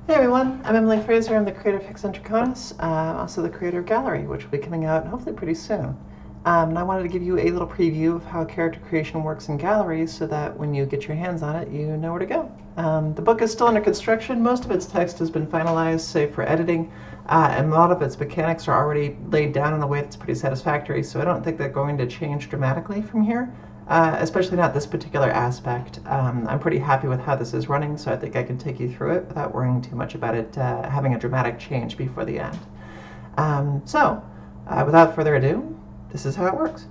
Hey everyone, I'm Emily Fraser. I'm the creator of HC SVNT DRACONES. I'm also the creator of Gallerie, which will be coming out hopefully pretty soon. And I wanted to give you a little preview of how character creation works in Gallerie so that when you get your hands on it, you know where to go. The book is still under construction. Most of its text has been finalized, save for editing, and a lot of its mechanics are already laid down in a way that's pretty satisfactory, so I don't think they're going to change dramatically from here. Especially not this particular aspect. I'm pretty happy with how this is running, so I think I can take you through it without worrying too much about it having a dramatic change before the end. Without further ado, this is how it works.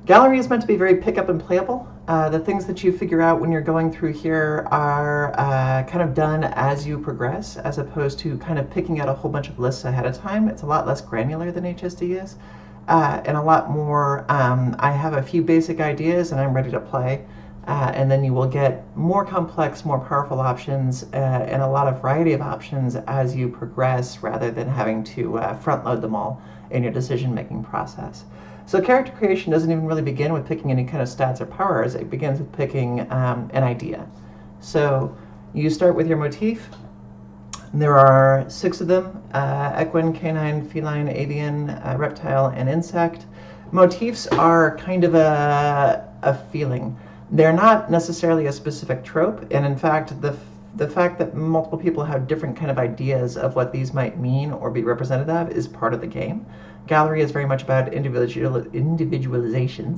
Gallerie is meant to be very pick up and playable. The things that you figure out when you're going through here are kind of done as you progress, as opposed to kind of picking out a whole bunch of lists ahead of time. It's a lot less granular than HSD is. And a lot more, I have a few basic ideas and I'm ready to play. And then you will get more complex, more powerful options and a lot of variety of options as you progress rather than having to front load them all in your decision-making process. So character creation doesn't even really begin with picking any kind of stats or powers. It begins with picking an idea. So you start with your motif. There are 6 of them: equine, canine, feline, avian, reptile, and insect. Motifs are kind of a feeling. They're not necessarily a specific trope, and in fact, the fact that multiple people have different kind of ideas of what these might mean or be represented of is part of the game. Gallerie is very much about individualization,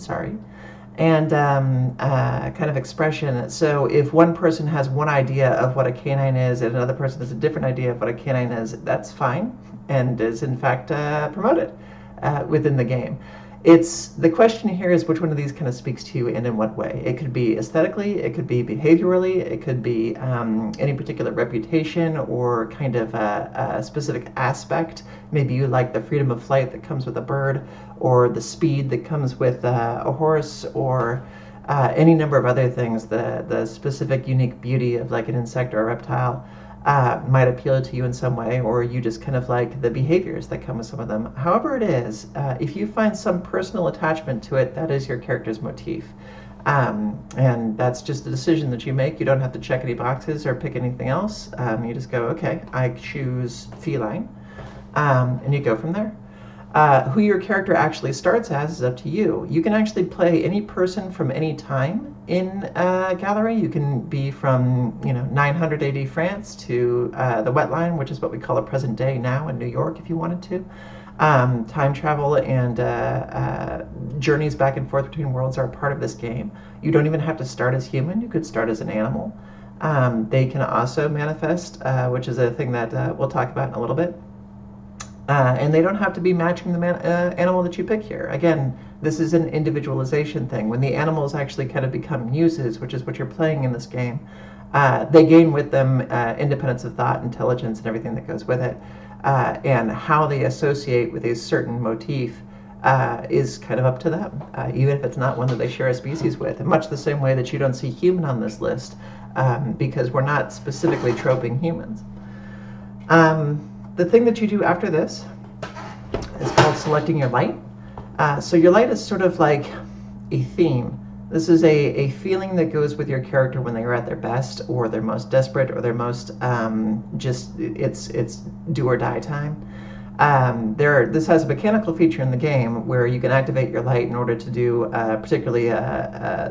and kind of expression. So if one person has one idea of what a canine is and another person has a different idea of what a canine is, that's fine and is in fact promoted within the game. The question here is which one of these kind of speaks to you and in what way. It could be aesthetically, it could be behaviorally, it could be any particular reputation or kind of a specific aspect. Maybe you like the freedom of flight that comes with a bird, or the speed that comes with a horse, or any number of other things. The specific unique beauty of like an insect or a reptile might appeal to you in some way, or you just kind of like the behaviors that come with some of them. However it is, if you find some personal attachment to it, that is your character's motif. And that's just a decision that you make. You don't have to check any boxes or pick anything else. You just go, okay, I choose feline, and you go from there. Who your character actually starts as is up to you. You can actually play any person from any time in Gallerie. You can be from 900 AD France to the wet line, which is what we call a present day now in New York if you wanted to. Time travel and journeys back and forth between worlds are a part of this game. You don't even have to start as human. You could start as an animal. They can also manifest, which is a thing that we'll talk about in a little bit. And they don't have to be matching the animal that you pick here. Again, this is an individualization thing. When the animals actually kind of become muses, which is what you're playing in this game, they gain with them independence of thought, intelligence, and everything that goes with it. And how they associate with a certain motif is kind of up to them, even if it's not one that they share a species with. In much the same way that you don't see human on this list, because we're not specifically troping humans. The thing that you do after this is called selecting your light. So your light is sort of like a theme. This is a feeling that goes with your character when they are at their best, or their most desperate, or their most it's do or die time. This has a mechanical feature in the game where you can activate your light in order to do particularly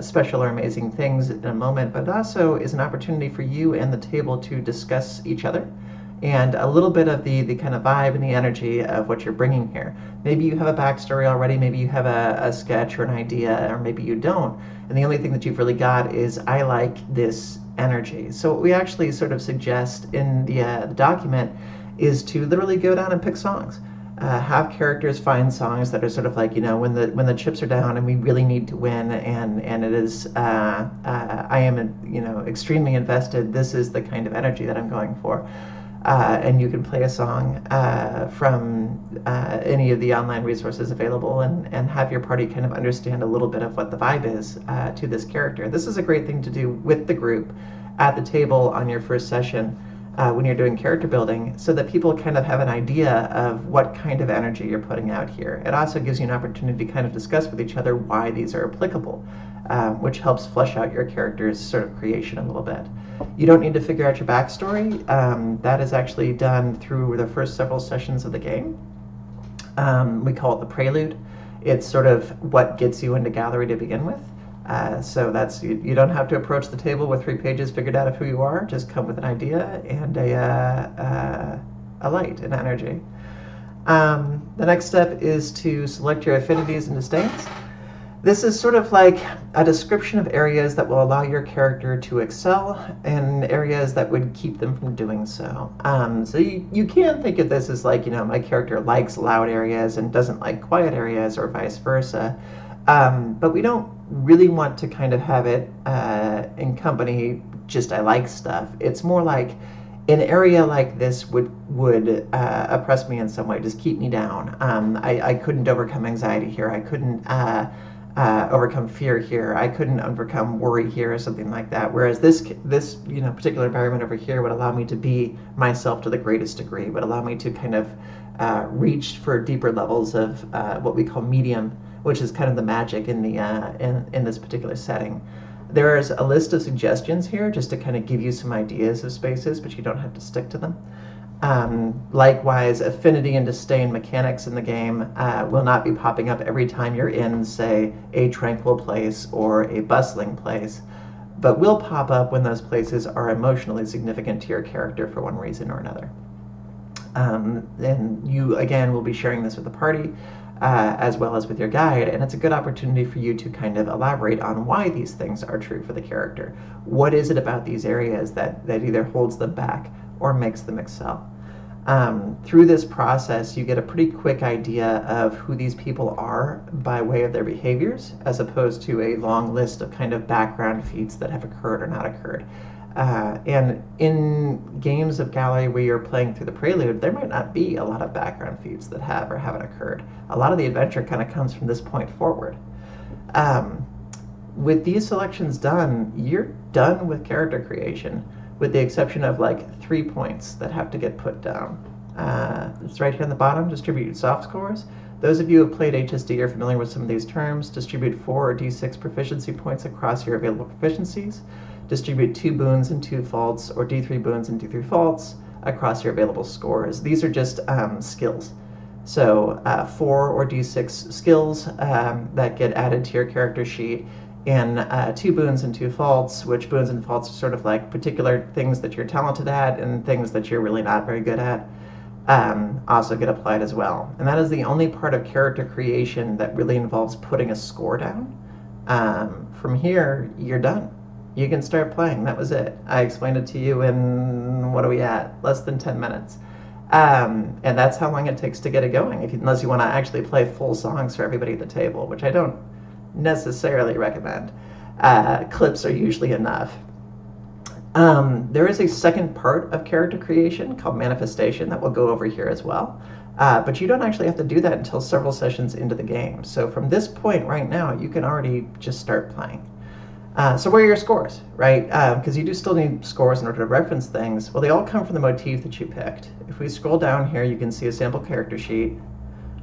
special or amazing things in a moment, but it also is an opportunity for you and the table to discuss each other and a little bit of the kind of vibe and the energy of what you're bringing here. Maybe you have a backstory already, maybe you have a sketch or an idea, or maybe you don't, and the only thing that you've really got is, I like this energy. So what we actually sort of suggest in the document is to literally go down and pick songs. Have characters find songs that are sort of like, when the chips are down and we really need to win, and it is, I am, extremely invested, this is the kind of energy that I'm going for. And you can play a song from any of the online resources available and have your party kind of understand a little bit of what the vibe is to this character. This is a great thing to do with the group at the table on your first session when you're doing character building, so that people kind of have an idea of what kind of energy you're putting out here. It also gives you an opportunity to kind of discuss with each other why these are applicable, which helps flesh out your character's sort of creation a little bit. You don't need to figure out your backstory. That is actually done through the first several sessions of the game. We call it the prelude. It's sort of what gets you into Gallerie to begin with. So that's you don't have to approach the table with 3 pages figured out of who you are. Just come with an idea and a light, an energy. The next step is to select your affinities and disdains. This is sort of like a description of areas that will allow your character to excel and areas that would keep them from doing so. So you can think of this as like, my character likes loud areas and doesn't like quiet areas, or vice versa. But we don't really want to kind of have it accompany just I like stuff. It's more like an area like this would oppress me in some way, just keep me down. I couldn't overcome anxiety here. I couldn't overcome fear here. I couldn't overcome worry here, or something like that. Whereas this particular environment over here would allow me to be myself to the greatest degree. Would allow me to kind of reach for deeper levels of what we call medium, which is kind of the magic in the in this particular setting. There's a list of suggestions here just to kind of give you some ideas of spaces, but you don't have to stick to them. Likewise, affinity and disdain mechanics in the game will not be popping up every time you're in, say, a tranquil place or a bustling place, but will pop up when those places are emotionally significant to your character for one reason or another. And you, again, will be sharing this with the party, as well as with your guide, and it's a good opportunity for you to kind of elaborate on why these things are true for the character. What is it about these areas that either holds them back or makes them excel? Through this process, you get a pretty quick idea of who these people are by way of their behaviors, as opposed to a long list of kind of background feats that have occurred or not occurred. And in games of Gallerie where you're playing through the prelude, there might not be a lot of background feats that have or haven't occurred. A lot of the adventure kind of comes from this point forward. With these selections done, you're done with character creation, with the exception of like 3 points that have to get put down. It's right here on the bottom, distribute soft scores. Those of you who have played HSD are familiar with some of these terms. Distribute 4 or D6 proficiency points across your available proficiencies. Distribute 2 boons and 2 faults, or D3 boons and D3 faults across your available scores. These are just skills. So 4 or D6 skills that get added to your character sheet, and 2 boons and 2 faults, which boons and faults are sort of like particular things that you're talented at and things that you're really not very good at, also get applied as well. And that is the only part of character creation that really involves putting a score down. From here, you're done. You can start playing. That was it. I explained it to you in, what are we at? Less than 10 minutes. And that's how long it takes to get it going, unless you want to actually play full songs for everybody at the table, which I don't necessarily recommend. Clips are usually enough. There is a second part of character creation called manifestation that we'll go over here as well. But you don't actually have to do that until several sessions into the game. So from this point right now, you can already just start playing. So where are your scores, right? Because you do still need scores in order to reference things. Well, they all come from the motif that you picked. If we scroll down here, you can see a sample character sheet.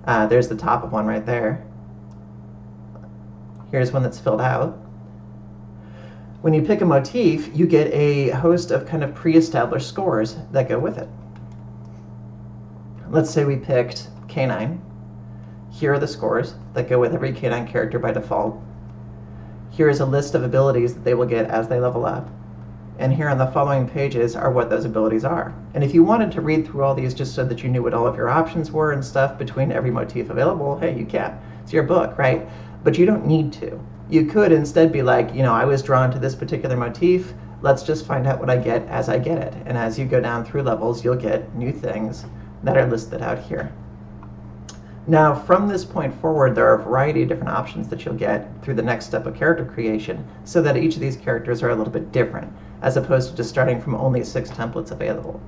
There's the top of one right there. Here's one that's filled out. When you pick a motif, you get a host of kind of pre-established scores that go with it. Let's say we picked canine. Here are the scores that go with every canine character by default. Here is a list of abilities that they will get as they level up. And here on the following pages are what those abilities are. And if you wanted to read through all these just so that you knew what all of your options were and stuff between every motif available, hey, you can. It's your book, right? But you don't need to. You could instead be like, I was drawn to this particular motif. Let's just find out what I get as I get it. And as you go down through levels, you'll get new things that are listed out here. Now, from this point forward, there are a variety of different options that you'll get through the next step of character creation, so that each of these characters are a little bit different, as opposed to just starting from only 6 templates available.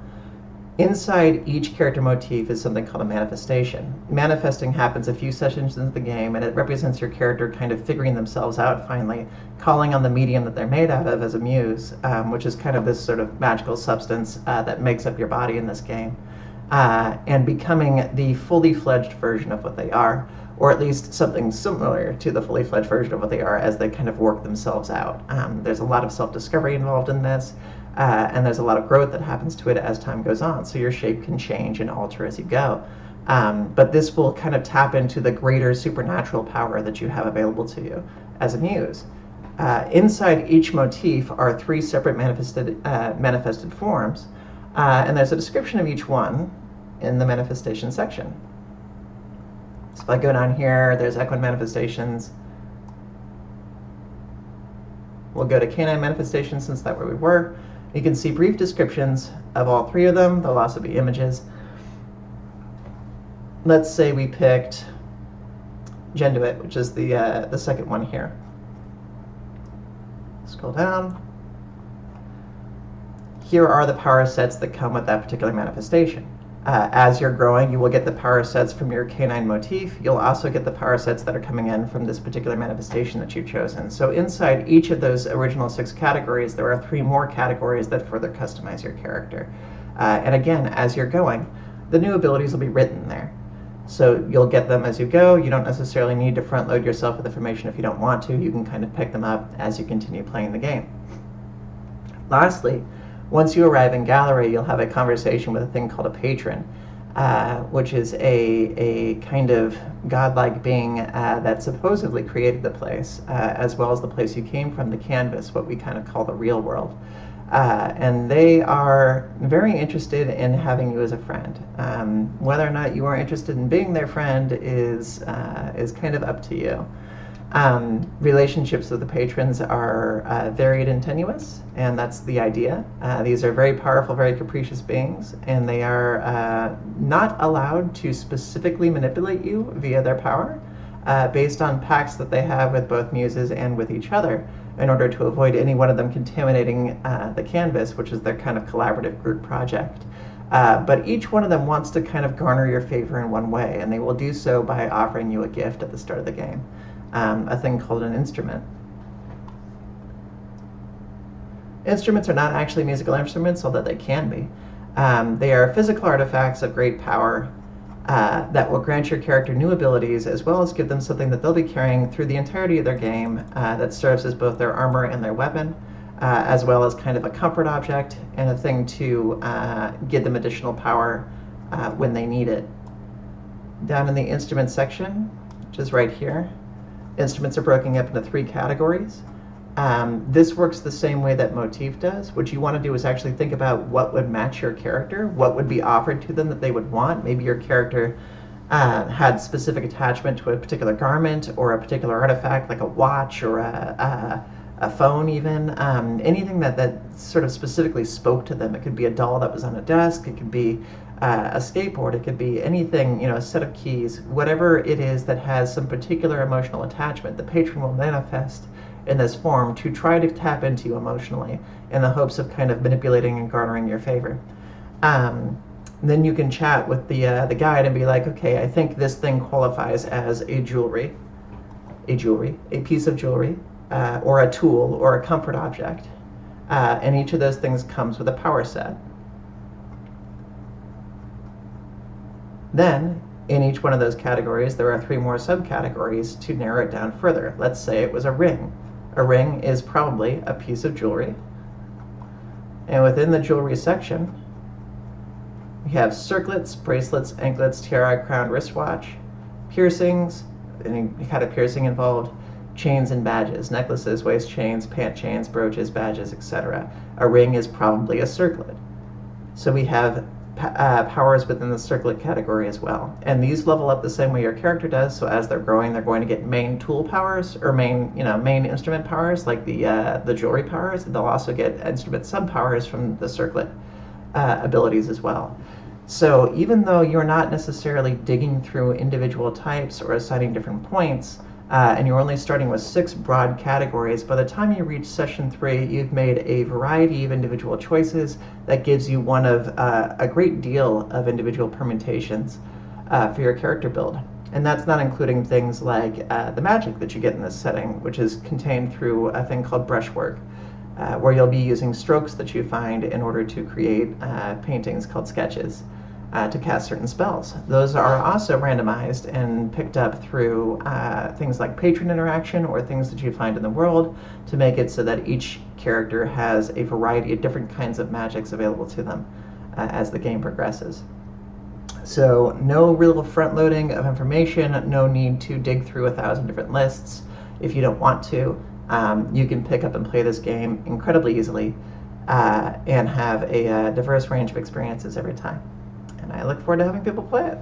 Inside each character motif is something called a manifestation. Manifesting happens a few sessions into the game, and it represents your character kind of figuring themselves out finally, calling on the medium that they're made out of as a muse, which is kind of this sort of magical substance that makes up your body in this game, and becoming the fully fledged version of what they are, or at least something similar to the fully fledged version of what they are as they kind of work themselves out. There's a lot of self-discovery involved in this. And there's a lot of growth that happens to it as time goes on, so your shape can change and alter as you go. But this will kind of tap into the greater supernatural power that you have available to you as a muse. Inside each motif are 3 separate manifested forms, and there's a description of each one in the manifestation section. So if I go down here, there's equine manifestations. We'll go to canine manifestations since that's where we were. You can see brief descriptions of all 3 of them. There'll also be images. Let's say we picked Genduit, which is the second one here. Scroll down. Here are the power sets that come with that particular manifestation. As you're growing, you will get the power sets from your canine motif. You'll also get the power sets that are coming in from this particular manifestation that you've chosen. So inside each of those original 6 categories, there are 3 more categories that further customize your character. And again, as you're going, the new abilities will be written there. So you'll get them as you go. You don't necessarily need to front load yourself with information if you don't want to. You can kind of pick them up as you continue playing the game. Lastly, once you arrive in Gallerie, you'll have a conversation with a thing called a patron, which is a kind of godlike being that supposedly created the place, as well as the place you came from, the canvas, what we kind of call the real world. And they are very interested in having you as a friend. Whether or not you are interested in being their friend is kind of up to you. Relationships with the patrons are varied and tenuous, and that's the idea. These are very powerful, very capricious beings, and they are not allowed to specifically manipulate you via their power, based on pacts that they have with both muses and with each other, in order to avoid any one of them contaminating the canvas, which is their kind of collaborative group project. But each one of them wants to kind of garner your favor in one way, and they will do so by offering you a gift at the start of the game. A thing called an instrument. Instruments are not actually musical instruments, although they can be. They are physical artifacts of great power that will grant your character new abilities, as well as give them something that they'll be carrying through the entirety of their game that serves as both their armor and their weapon, as well as kind of a comfort object and a thing to give them additional power when they need it. Down in the instrument section, which is right here, instruments are broken up into 3 categories. This works the same way that motif does. What you want to do is actually think about what would match your character, what would be offered to them that they would want. Maybe your character had specific attachment to a particular garment or a particular artifact, like a watch or a phone even. Anything that sort of specifically spoke to them. It could be a doll that was on a desk, it could be a skateboard, it could be anything, a set of keys, whatever it is that has some particular emotional attachment. The patron will manifest in this form to try to tap into you emotionally in the hopes of kind of manipulating and garnering your favor. Then you can chat with the guide and be like, okay, I think this thing qualifies as a piece of jewelry, or a tool, or a comfort object. And each of those things comes with a power set. Then, in each one of those categories, there are 3 more subcategories to narrow it down further. Let's say it was a ring. A ring is probably a piece of jewelry. And within the jewelry section, we have circlets, bracelets, anklets, tiara, crown, wristwatch, piercings, any kind of piercing involved, chains and badges, necklaces, waist chains, pant chains, brooches, badges, etc. A ring is probably a circlet. So we have powers within the circlet category as well, and these level up the same way your character does. So as they're growing, they're going to get main tool powers, or main instrument powers, like the jewelry powers. They'll also get instrument sub powers from the circlet abilities as well. So even though you're not necessarily digging through individual types or assigning different points, and you're only starting with 6 broad categories, by the time you reach session 3, you've made a variety of individual choices that gives you one of a great deal of individual permutations for your character build. And that's not including things like the magic that you get in this setting, which is contained through a thing called brushwork, where you'll be using strokes that you find in order to create paintings called sketches to cast certain spells. Those are also randomized and picked up through things like patron interaction or things that you find in the world to make it so that each character has a variety of different kinds of magics available to them as the game progresses. So no real front loading of information, no need to dig through 1,000 different lists if you don't want to. You can pick up and play this game incredibly easily and have a diverse range of experiences every time. And I look forward to having people play it.